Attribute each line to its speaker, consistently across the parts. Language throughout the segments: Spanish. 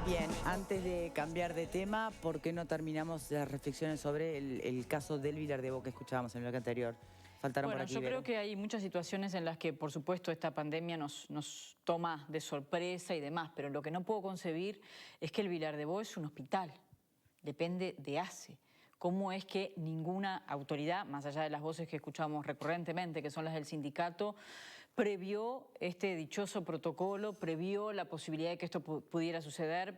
Speaker 1: Bien, antes de cambiar de tema, ¿por qué no terminamos las reflexiones sobre el caso del Vilar de Bo que escuchábamos en el bloque anterior? Faltaron por
Speaker 2: Bueno,
Speaker 1: aquí.
Speaker 2: yo
Speaker 1: Vero.
Speaker 2: creo que hay muchas situaciones en las que, por supuesto, esta pandemia nos toma de sorpresa y demás, pero lo que no puedo concebir es que el Vilar de Bo es un hospital, depende de ACE. ¿Cómo es que ninguna autoridad, más allá de las voces que escuchamos recurrentemente, que son las del sindicato, previó este dichoso protocolo, previó la posibilidad de que esto pudiera suceder,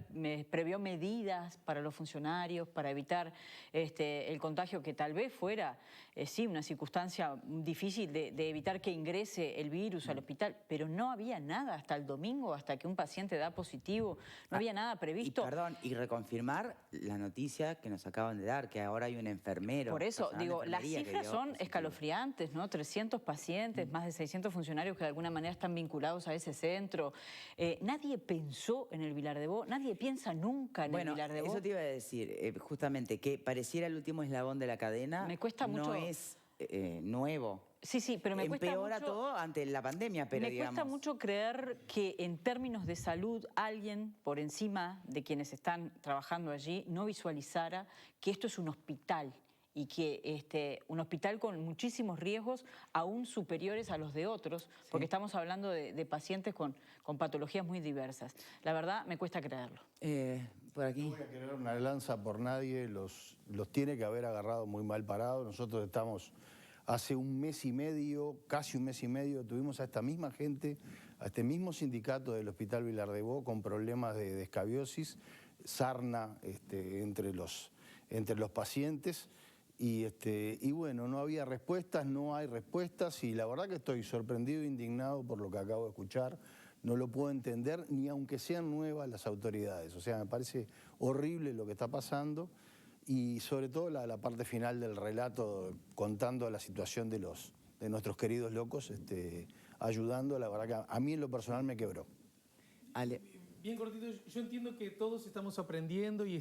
Speaker 2: previó medidas para los funcionarios, para evitar el contagio, que tal vez fuera, sí, una circunstancia difícil de evitar que ingrese el virus al hospital, pero no había nada hasta el domingo, hasta que un paciente da positivo, no había nada previsto.
Speaker 1: Y reconfirmar la noticia que nos acaban de dar, que ahora hay un enfermero.
Speaker 2: Por eso, digo, las cifras son escalofriantes, ¿no? 300 pacientes, más de 600 funcionarios que de alguna manera están vinculados a ese centro. Nadie pensó en el Vilar de Bo, nadie piensa nunca en el Vilar de Bo.
Speaker 1: Eso te iba a decir, justamente, que pareciera el último eslabón de la cadena.
Speaker 2: Me cuesta mucho.
Speaker 1: No es nuevo.
Speaker 2: Sí, pero me cuesta mucho.
Speaker 1: Empeora todo ante la pandemia, pero
Speaker 2: digamos. Me cuesta mucho creer que en términos de salud alguien por encima de quienes están trabajando allí no visualizara que esto es un hospital y que un hospital con muchísimos riesgos aún superiores a los de otros, porque estamos hablando de pacientes con patologías muy diversas. La verdad, me cuesta creerlo.
Speaker 1: Por aquí.
Speaker 3: No voy a querer una lanza por nadie, los tiene que haber agarrado muy mal parados. Nosotros estamos hace un mes y medio, casi un mes y medio, tuvimos a esta misma gente, a este mismo sindicato del Hospital Vilar de Bo con problemas de escabiosis, sarna entre los pacientes. Y bueno, no había respuestas, no hay respuestas y la verdad que estoy sorprendido e indignado por lo que acabo de escuchar. No lo puedo entender ni aunque sean nuevas las autoridades. O sea, me parece horrible lo que está pasando y sobre todo la parte final del relato contando la situación de nuestros queridos locos, ayudando, la verdad que a mí en lo personal me quebró.
Speaker 1: Ale.
Speaker 4: Bien cortito, yo entiendo que todos estamos aprendiendo y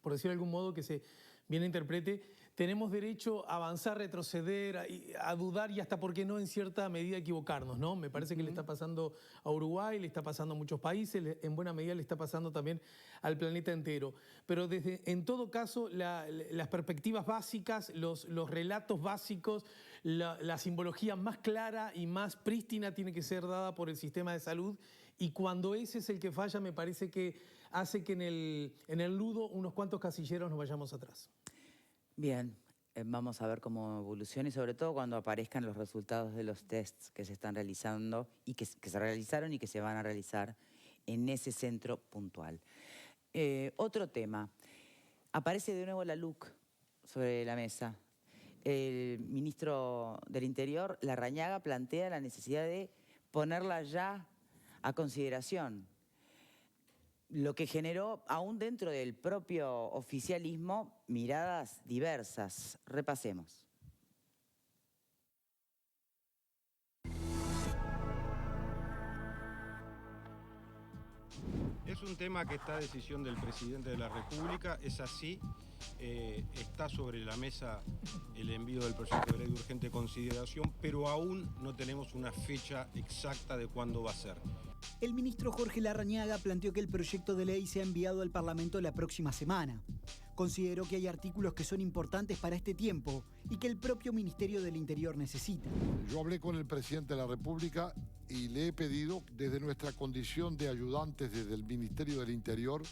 Speaker 4: por decirlo de algún modo que se bien interprete, tenemos derecho a avanzar, retroceder, a dudar y hasta, ¿por qué no, en cierta medida equivocarnos, ¿no? Me parece que le está pasando a Uruguay, le está pasando a muchos países, en buena medida le está pasando también al planeta entero. Pero en todo caso, las perspectivas básicas, los relatos básicos, la simbología más clara y más prístina tiene que ser dada por el sistema de salud y cuando ese es el que falla, me parece que hace que en el ludo unos cuantos casilleros nos vayamos atrás.
Speaker 1: Bien, vamos a ver cómo evoluciona y sobre todo cuando aparezcan los resultados de los tests que se están realizando y que se realizaron y que se van a realizar en ese centro puntual. Otro tema, aparece de nuevo la LUC sobre la mesa. El ministro del Interior, Larrañaga, plantea la necesidad de ponerla ya a consideración. Lo que generó, aún dentro del propio oficialismo, miradas diversas. Repasemos.
Speaker 5: Es un tema que está a decisión del presidente de la República, es así. Está sobre la mesa el envío del proyecto de ley de urgente consideración, pero aún no tenemos una fecha exacta de cuándo va a ser.
Speaker 6: El ministro Jorge Larrañaga planteó que el proyecto de ley sea enviado al Parlamento la próxima semana. Consideró que hay artículos que son importantes para este tiempo y que el propio Ministerio del Interior necesita.
Speaker 7: Yo hablé con el presidente de la República y le he pedido, desde nuestra condición de ayudantes desde el Ministerio del Interior,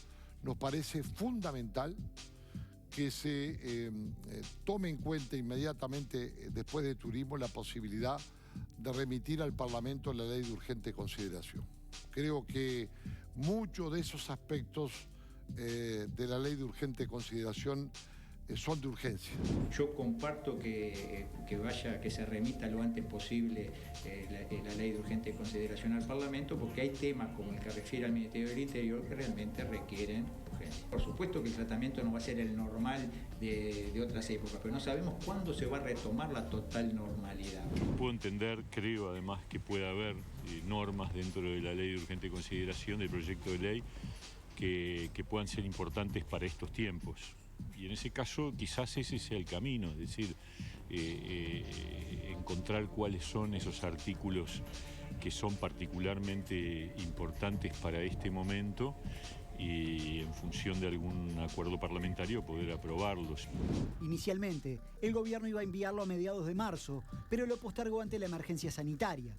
Speaker 7: nos parece fundamental que se tome en cuenta inmediatamente, después de turismo, la posibilidad de remitir al Parlamento la ley de urgente consideración. Creo que muchos de esos aspectos de la ley de urgente consideración son de urgencia.
Speaker 8: Yo comparto que se remita lo antes posible la ley de urgente consideración al Parlamento, porque hay temas como el que refiere al Ministerio del Interior que realmente requieren urgencia. Por supuesto que el tratamiento no va a ser el normal de otras épocas, pero no sabemos cuándo se va a retomar la total normalidad.
Speaker 9: Puedo entender, creo además que puede haber normas dentro de la ley de urgente consideración, del proyecto de ley, que puedan ser importantes para estos tiempos. Y en ese caso quizás ese sea el camino, es decir, encontrar cuáles son esos artículos que son particularmente importantes para este momento y en función de algún acuerdo parlamentario poder aprobarlos.
Speaker 6: Inicialmente, el gobierno iba a enviarlo a mediados de marzo, pero lo postergó ante la emergencia sanitaria.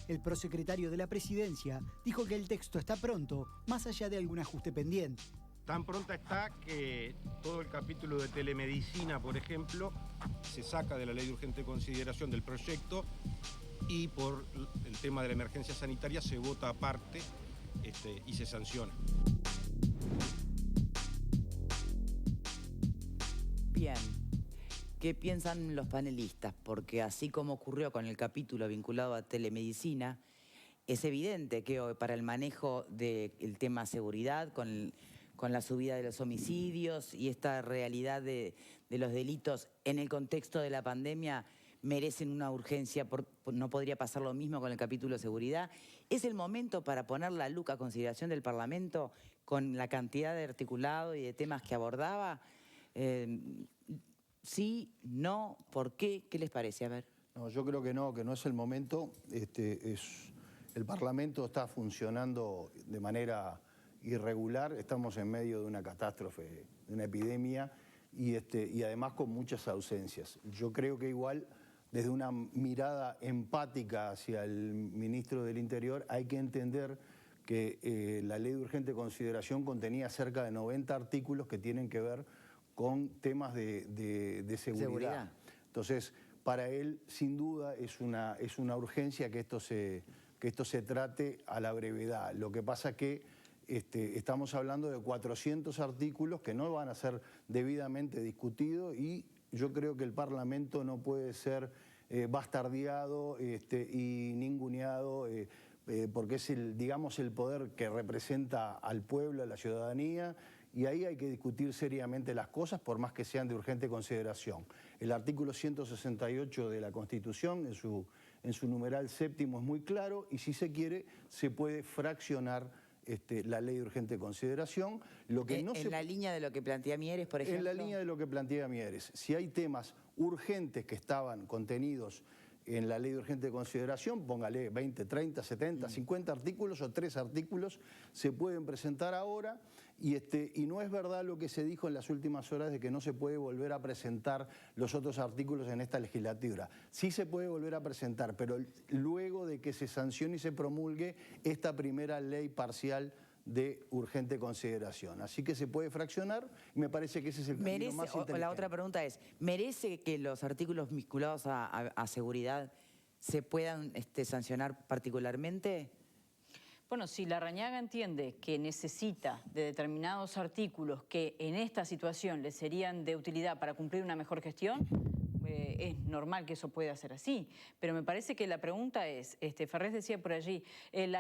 Speaker 6: El prosecretario de la Presidencia dijo que el texto está pronto, más allá de algún ajuste pendiente.
Speaker 5: Tan pronta está que todo el capítulo de telemedicina, por ejemplo, se saca de la ley de urgente consideración del proyecto y por el tema de la emergencia sanitaria se vota aparte y se sanciona.
Speaker 1: Bien. ¿Qué piensan los panelistas? Porque así como ocurrió con el capítulo vinculado a telemedicina, es evidente que hoy para el manejo del tema seguridad, con la subida de los homicidios y esta realidad de los delitos en el contexto de la pandemia, merecen una urgencia. No podría pasar lo mismo con el capítulo de seguridad. ¿Es el momento para poner la luca a consideración del Parlamento con la cantidad de articulado y de temas que abordaba? ¿Sí? ¿No? ¿Por qué? ¿Qué les parece? A ver.
Speaker 3: No, yo creo que no es el momento. El Parlamento está funcionando de manera irregular, estamos en medio de una catástrofe, de una epidemia y además con muchas ausencias. Yo creo que igual, desde una mirada empática hacia el ministro del Interior, hay que entender que la ley de urgente consideración contenía cerca de 90 artículos que tienen que ver con temas de seguridad. Entonces, para él, sin duda, es una urgencia que esto se trate a la brevedad. Lo que pasa que estamos hablando de 400 artículos que no van a ser debidamente discutidos y yo creo que el Parlamento no puede ser bastardeado y ninguneado porque es el poder que representa al pueblo, a la ciudadanía, y ahí hay que discutir seriamente las cosas, por más que sean de urgente consideración. El artículo 168 de la Constitución, en su numeral séptimo, es muy claro, y si se quiere, se puede fraccionar la ley de urgente consideración.
Speaker 1: En la línea de lo que plantea Mieres, por ejemplo.
Speaker 3: En la línea de lo que plantea Mieres. Si hay temas urgentes que estaban contenidos en la ley de urgente consideración, póngale 20, 30, 70, 50 artículos o 3 artículos, se pueden presentar ahora y no es verdad lo que se dijo en las últimas horas de que no se puede volver a presentar los otros artículos en esta legislatura. Sí se puede volver a presentar, pero luego de que se sancione y se promulgue esta primera ley parcial de urgente consideración. Así que se puede fraccionar y me parece que ese es el camino más inteligente.
Speaker 1: La otra pregunta es, ¿merece que los artículos vinculados a seguridad se puedan sancionar particularmente?
Speaker 2: Bueno, si Larrañaga entiende que necesita de determinados artículos que en esta situación le serían de utilidad para cumplir una mejor gestión, es normal que eso pueda ser así. Pero me parece que la pregunta es, Ferrés decía por allí, el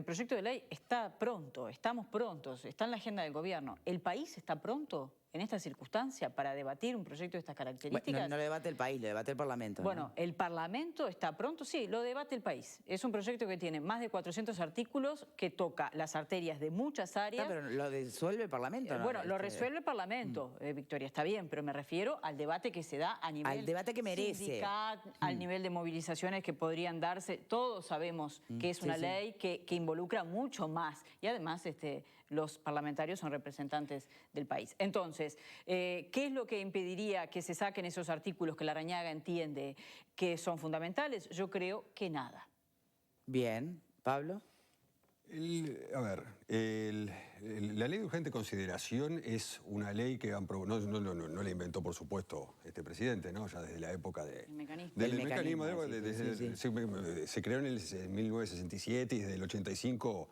Speaker 2: proyecto de ley está pronto, estamos prontos, está en la agenda del gobierno. ¿El país está pronto en esta circunstancia para debatir un proyecto de estas características?
Speaker 1: Bueno, no lo debate el país, lo debate el Parlamento.
Speaker 2: Bueno,
Speaker 1: ¿no?
Speaker 2: El Parlamento está pronto, sí, lo debate el país. Es un proyecto que tiene más de 400 artículos, que toca las arterias de muchas áreas.
Speaker 1: Pero lo resuelve el Parlamento, ¿no?
Speaker 2: Bueno, lo resuelve el Parlamento, Victoria, está bien, pero me refiero al debate que se da a nivel
Speaker 1: al debate que merece.
Speaker 2: sindical, al nivel de movilizaciones que podrían darse. Todos sabemos que es una ley que involucra mucho más y además los parlamentarios son representantes del país. Entonces, ¿qué es lo que impediría que se saquen esos artículos que Larrañaga entiende que son fundamentales? Yo creo que nada.
Speaker 1: Bien. ¿Pablo?
Speaker 10: La ley de urgente consideración es una ley que no la inventó, por supuesto, este presidente, ¿no? Ya desde la época del mecanismo. Se creó en 1967 y desde el 85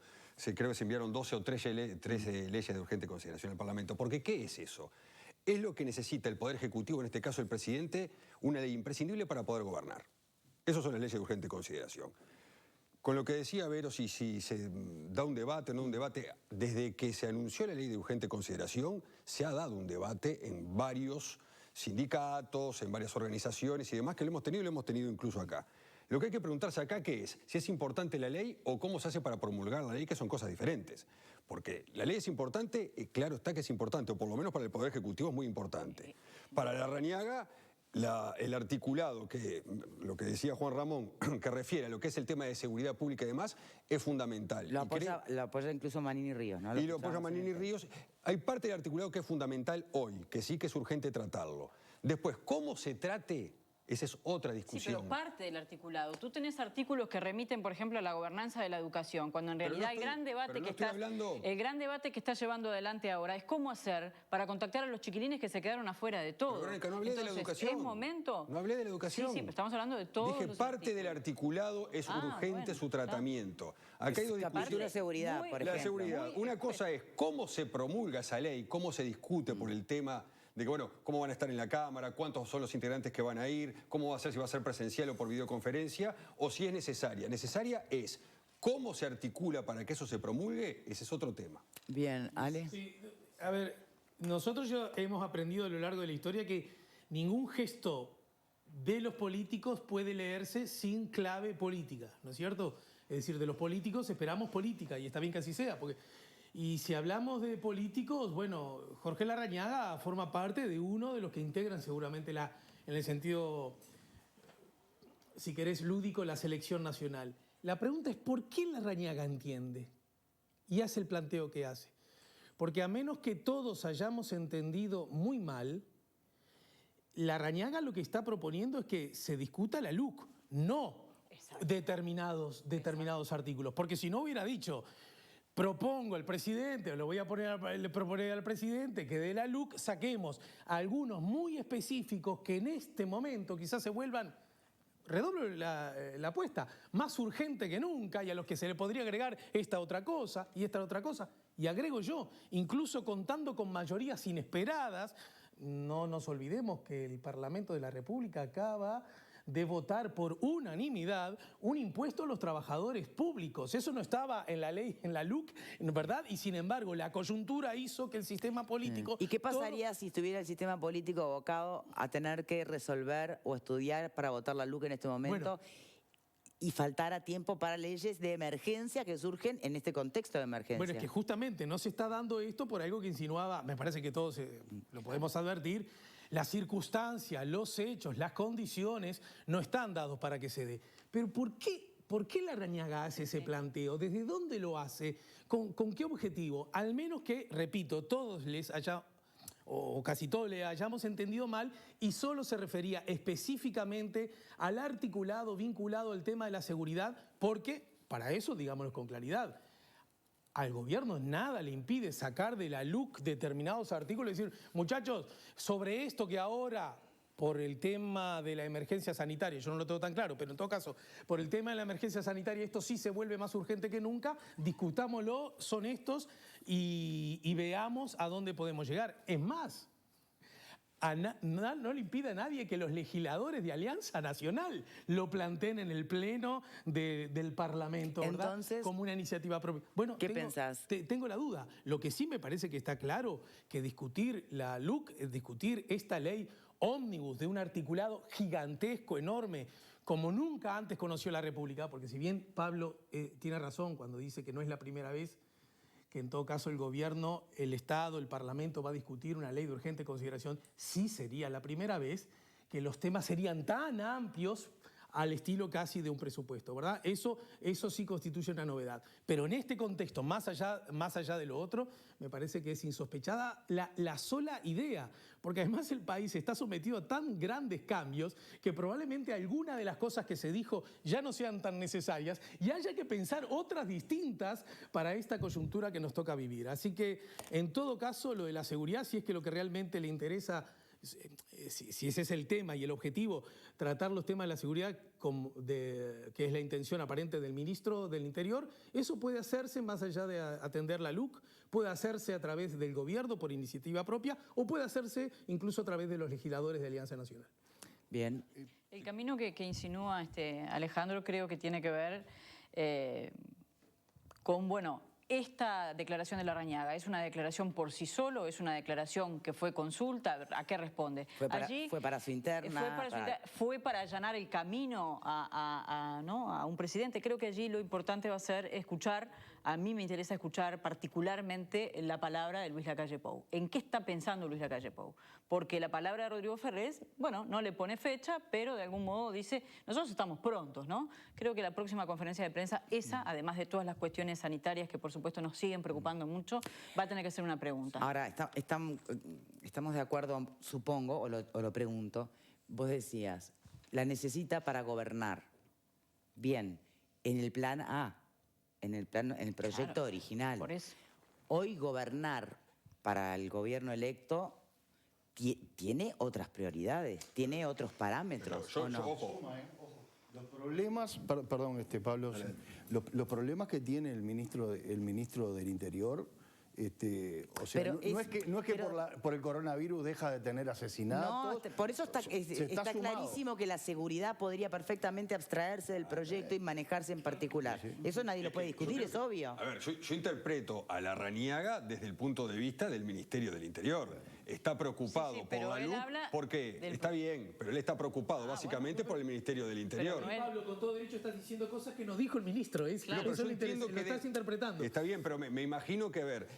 Speaker 10: creo que se enviaron 12 o 13 leyes de urgente consideración al Parlamento. Porque ¿qué es eso? Es lo que necesita el Poder Ejecutivo, en este caso el presidente, una ley imprescindible para poder gobernar. Esas son las leyes de urgente consideración. Con lo que decía Vero, si se da un debate o no un debate, desde que se anunció la ley de urgente consideración, se ha dado un debate en varios sindicatos, en varias organizaciones y demás, que lo hemos tenido incluso acá. Lo que hay que preguntarse acá, ¿qué es? Si es importante la ley o cómo se hace para promulgar la ley, que son cosas diferentes. Porque la ley es importante, claro está que es importante, o por lo menos para el Poder Ejecutivo es muy importante. Para Larrañaga, el articulado, lo que decía Juan Ramón, que refiere a lo que es el tema de seguridad pública y demás, es fundamental.
Speaker 1: Lo apoya incluso Manini Ríos, ¿no?
Speaker 10: Y lo apoya Manini Ríos. Hay parte del articulado que es fundamental hoy, que sí que es urgente tratarlo. Después, cómo se trate, esa es otra discusión.
Speaker 2: Sí, pero parte del articulado. Tú tenés artículos que remiten, por ejemplo, a la gobernanza de la educación, cuando en realidad el gran debate que está llevando adelante ahora es cómo hacer para contactar a los chiquilines que se quedaron afuera de todo.
Speaker 10: Pero, Verónica, no hablé de la educación.
Speaker 2: ¿Es momento?
Speaker 10: No hablé de la educación.
Speaker 2: Sí, pero estamos hablando de todo.
Speaker 10: Dije, parte del articulado es urgente su tratamiento. Acá hay dos discusiones.
Speaker 1: La seguridad, por ejemplo.
Speaker 10: La seguridad. Una cosa es cómo se promulga esa ley, cómo se discute por el tema de que, bueno, cómo van a estar en la Cámara, cuántos son los integrantes que van a ir, cómo va a ser, si va a ser presencial o por videoconferencia, o si es necesaria. Necesaria es cómo se articula para que eso se promulgue, ese es otro tema.
Speaker 1: Bien, Ale.
Speaker 4: Sí, a ver, nosotros ya hemos aprendido a lo largo de la historia que ningún gesto de los políticos puede leerse sin clave política, ¿no es cierto? Es decir, de los políticos esperamos política, y está bien que así sea, porque... Y si hablamos de políticos, bueno, Jorge Larrañaga forma parte de uno de los que integran seguramente en el sentido, si querés, lúdico, la selección nacional. La pregunta es, ¿por qué Larrañaga entiende y hace el planteo que hace? Porque a menos que todos hayamos entendido muy mal, Larrañaga lo que está proponiendo es que se discuta la LUC, no determinados artículos. Porque si no hubiera dicho... Propongo al presidente, o le voy a proponer al presidente que de la LUC saquemos algunos muy específicos que en este momento quizás se vuelvan, redoblo la apuesta, más urgente que nunca, y a los que se le podría agregar esta otra cosa y esta otra cosa. Y agrego yo, incluso contando con mayorías inesperadas, no nos olvidemos que el Parlamento de la República acaba de votar por unanimidad un impuesto a los trabajadores públicos. Eso no estaba en la ley, en la LUC, ¿verdad? Y sin embargo, la coyuntura hizo que el sistema político...
Speaker 1: ¿Y qué pasaría si estuviera el sistema político abocado a tener que resolver o estudiar para votar la LUC en este momento? Y faltara tiempo para leyes de emergencia que surgen en este contexto de emergencia.
Speaker 4: Bueno, es que justamente no se está dando esto por algo que insinuaba, me parece que todos lo podemos advertir, las circunstancias, los hechos, las condiciones no están dados para que se dé. Pero ¿por qué Larrañaga hace ese planteo? ¿Desde dónde lo hace? ¿Con qué objetivo? Al menos que, repito, todos o casi todos le hayamos entendido mal y solo se refería específicamente al articulado vinculado al tema de la seguridad, porque, para eso, digámoslo con claridad, al gobierno nada le impide sacar de la LUC determinados artículos y decir, muchachos, sobre esto que ahora, por el tema de la emergencia sanitaria, yo no lo tengo tan claro, pero en todo caso, por el tema de la emergencia sanitaria, esto sí se vuelve más urgente que nunca, discutámoslo, son estos, y veamos a dónde podemos llegar. Es más, no le impide a nadie que los legisladores de Alianza Nacional lo planteen en el pleno del Parlamento, ¿verdad?
Speaker 1: Entonces,
Speaker 4: como una iniciativa propia. Bueno,
Speaker 1: ¿qué pensás?
Speaker 4: Tengo la duda. Lo que sí me parece que está claro, que discutir la LUC, discutir esta ley ómnibus de un articulado gigantesco, enorme, como nunca antes conoció la República, porque si bien Pablo tiene razón cuando dice que no es la primera vez que en todo caso el gobierno, el Estado, el Parlamento va a discutir una ley de urgente consideración, sí sería la primera vez que los temas serían tan amplios al estilo casi de un presupuesto, ¿verdad? Eso sí constituye una novedad. Pero en este contexto, más allá de lo otro, me parece que es insospechada la sola idea, porque además el país está sometido a tan grandes cambios que probablemente alguna de las cosas que se dijo ya no sean tan necesarias y haya que pensar otras distintas para esta coyuntura que nos toca vivir. Así que, en todo caso, lo de la seguridad, si es que lo que realmente le interesa, si ese es el tema y el objetivo, tratar los temas de la seguridad, que es la intención aparente del ministro del Interior, eso puede hacerse más allá de atender la LUC, puede hacerse a través del gobierno por iniciativa propia o puede hacerse incluso a través de los legisladores de Alianza Nacional.
Speaker 1: Bien.
Speaker 2: El camino que insinúa Alejandro creo que tiene que ver con, bueno, esta declaración de Larrañaga, ¿es una declaración por sí solo? ¿Es una declaración que fue consulta? ¿A qué responde?
Speaker 1: Fue para su interna.
Speaker 2: Fue para allanar el camino a un presidente. Creo que allí lo importante va a ser escuchar, a mí me interesa escuchar particularmente la palabra de Luis Lacalle Pou. ¿En qué está pensando Luis Lacalle Pou? Porque la palabra de Rodrigo Ferrés, bueno, no le pone fecha, pero de algún modo dice, nosotros estamos prontos, ¿no? Creo que la próxima conferencia de prensa, esa, además de todas las cuestiones sanitarias que por supuesto nos siguen preocupando mucho, va a tener que ser una pregunta.
Speaker 1: Ahora, estamos de acuerdo, supongo, o lo pregunto, vos decías, la necesita para gobernar. Bien, en el plan A, en el proyecto original.
Speaker 2: Por eso.
Speaker 1: Hoy gobernar para el gobierno electo tiene otras prioridades, tiene otros parámetros, ¿o no?
Speaker 3: Ojo. Los problemas, perdón, Pablo, los problemas que tiene el ministro del Interior, o sea,
Speaker 1: Pero
Speaker 3: no es que por el coronavirus deja de tener asesinatos.
Speaker 1: No, por eso está clarísimo que la seguridad podría perfectamente abstraerse del proyecto y manejarse en particular. Eso nadie lo puede discutir, es obvio.
Speaker 10: A ver, yo interpreto a Larrañaga desde el punto de vista del Ministerio del Interior. Está preocupado por la luz, porque está bien, pero él está preocupado básicamente por el Ministerio del Interior.
Speaker 4: Pablo, con todo derecho estás diciendo cosas que nos dijo el ministro.
Speaker 2: Claro,
Speaker 4: eso lo estás interpretando.
Speaker 10: Está bien, pero me imagino que, a ver,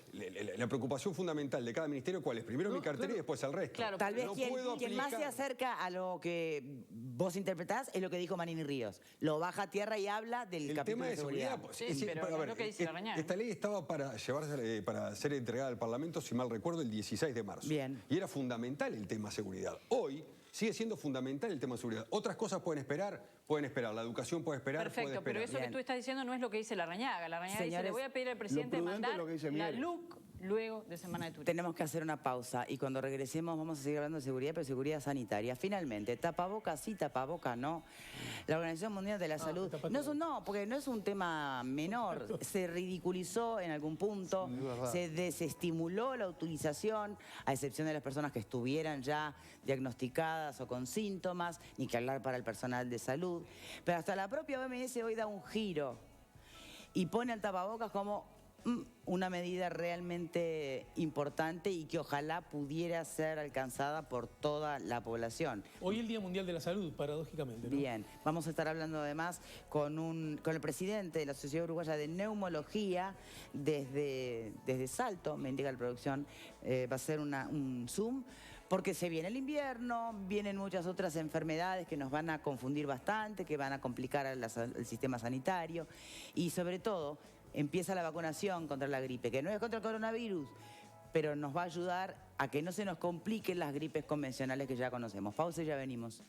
Speaker 10: la preocupación fundamental de cada ministerio, ¿cuál es? Primero mi cartera y después el resto.
Speaker 2: Claro,
Speaker 1: Tal vez quien más se acerca a lo que vos interpretás es lo que dijo Manini Ríos. Lo baja a tierra y habla del capítulo de seguridad.
Speaker 2: Pero es lo que dice Larrañaga.
Speaker 10: Esta ley estaba para ser entregada al Parlamento, si mal recuerdo, el 16 de marzo.
Speaker 1: Bien.
Speaker 10: Y era fundamental el tema seguridad. Hoy sigue siendo fundamental el tema seguridad. Otras cosas pueden esperar, la educación puede esperar,
Speaker 2: Perfecto, pero eso que tú estás diciendo no es lo que dice Larrañaga. Larrañaga dice, le voy a pedir al presidente mandar la LUC luego de Semana de Turismo.
Speaker 1: Tenemos que hacer una pausa y cuando regresemos vamos a seguir hablando de seguridad, pero seguridad sanitaria. Finalmente, tapaboca sí, tapaboca no. La Organización Mundial de la Salud porque no es un tema menor. Se ridiculizó en algún punto, se desestimuló la utilización, a excepción de las personas que estuvieran ya diagnosticadas o con síntomas, ni que hablar para el personal de salud. Pero hasta la propia OMS hoy da un giro y pone al tapabocas como una medida realmente importante y que ojalá pudiera ser alcanzada por toda la población.
Speaker 4: Hoy es el Día Mundial de la Salud, paradójicamente, ¿no?
Speaker 1: Bien, vamos a estar hablando además con el presidente de la Sociedad Uruguaya de Neumología desde Salto, me indica la producción, va a ser un Zoom, porque se viene el invierno, vienen muchas otras enfermedades que nos van a confundir bastante, que van a complicar el sistema sanitario y sobre todo empieza la vacunación contra la gripe, que no es contra el coronavirus, pero nos va a ayudar a que no se nos compliquen las gripes convencionales que ya conocemos. Pausa y ya venimos.